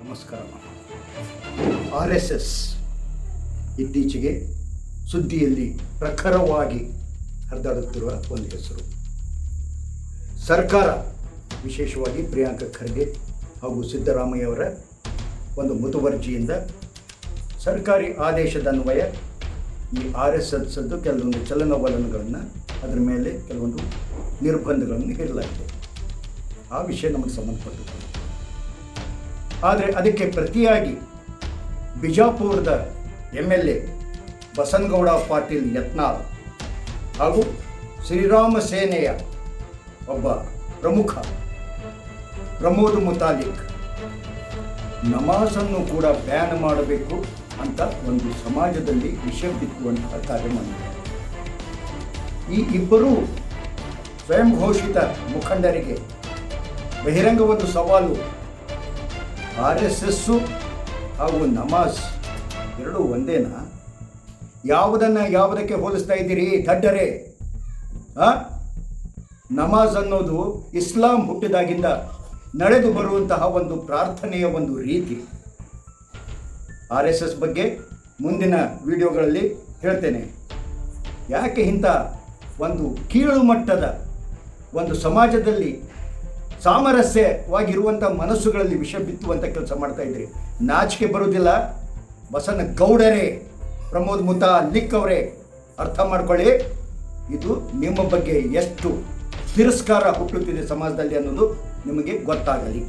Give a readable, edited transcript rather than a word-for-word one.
ನಮಸ್ಕಾರ. RSS ಇತ್ತೀಚೆಗೆ ಸುದ್ದಿಯಲ್ಲಿ ಪ್ರಖರವಾಗಿ ಹರಿದಾಡುತ್ತಿರುವ ಒಂದು ಹೆಸರು. ಸರ್ಕಾರ, ವಿಶೇಷವಾಗಿ ಪ್ರಿಯಾಂಕ ಖರ್ಗೆ ಹಾಗೂ ಸಿದ್ದರಾಮಯ್ಯವರ ಒಂದು ಮುತುವರ್ಜಿಯಿಂದ ಸರ್ಕಾರಿ ಆದೇಶದನ್ವಯ ಈ RSS ಕೆಲವೊಂದು ಚಲನವಲನಗಳನ್ನು, ಅದರ ಮೇಲೆ ಕೆಲವೊಂದು ನಿರ್ಬಂಧಗಳನ್ನು ಹೇರಲಾಗಿದೆ. ಆ ವಿಷಯ ನಮಗೆ ಸಂಬಂಧಪಟ್ಟದ್ದು. ಆದರೆ ಅದಕ್ಕೆ ಪ್ರತಿಯಾಗಿ ಬಿಜಾಪುರದ MLA ಬಸನಗೌಡ ಪಾಟೀಲ್ ಯತ್ನಾಳ್ ಹಾಗೂ ಶ್ರೀರಾಮ ಸೇನೆಯ ಒಬ್ಬ ಪ್ರಮುಖ ಪ್ರಮೋದ್ ಮುತಾಲಿಕ್ ನಮಾಜನ್ನು ಕೂಡ ಬ್ಯಾನ್ ಮಾಡಬೇಕು ಅಂತ ಒಂದು ಸಮಾಜದಲ್ಲಿ ವಿಷಯ ಬಿತ್ತುವಂತಹ ಕಾರ್ಯ ಮಾಡಿದ್ದಾರೆ. ಈ ಇಬ್ಬರೂ ಸ್ವಯಂ ಘೋಷಿತ ಮುಖಂಡರಿಗೆ ಬಹಿರಂಗ ಒಂದು ಸವಾಲು, RSS ಹಾಗೂ ನಮಾಜ್ ಎರಡೂ ಒಂದೇನಾ? ಯಾವುದಕ್ಕೆ ಹೋಲಿಸ್ತಾ ಇದ್ದೀರಿ ದಡ್ಡರೇ? ನಮಾಜ್ ಅನ್ನೋದು ಇಸ್ಲಾಂ ಹುಟ್ಟಿದಾಗಿಂದ ನಡೆದು ಬರುವಂತಹ ಒಂದು ಪ್ರಾರ್ಥನೆಯ ಒಂದು ರೀತಿ. RSS ಬಗ್ಗೆ ಮುಂದಿನ ವಿಡಿಯೋಗಳಲ್ಲಿ ಹೇಳ್ತೇನೆ. ಯಾಕೆ ಇಂಥ ಒಂದು ಕೀಳು ಮಟ್ಟದ ಒಂದು ಸಮಾಜದಲ್ಲಿ ಸಾಮರಸ್ಯವಾಗಿರುವಂಥ ಮನಸ್ಸುಗಳಲ್ಲಿ ವಿಷ ಬಿತ್ತುವಂಥ ಕೆಲಸ ಮಾಡ್ತಾ ಇದ್ರಿ? ನಾಚಿಕೆ ಬರುವುದಿಲ್ಲ? ಬಸನಗೌಡರೇ, ಪ್ರಮೋದ್ ಮುತಾಲಿಕ್ ಅವರೇ, ಅರ್ಥ ಮಾಡ್ಕೊಳ್ಳಿ. ಇದು ನಿಮ್ಮ ಬಗ್ಗೆ ಎಷ್ಟು ತಿರಸ್ಕಾರ ಹುಟ್ಟುತ್ತಿದೆ ಸಮಾಜದಲ್ಲಿ ಅನ್ನೋದು ನಿಮಗೆ ಗೊತ್ತಾಗಲಿ.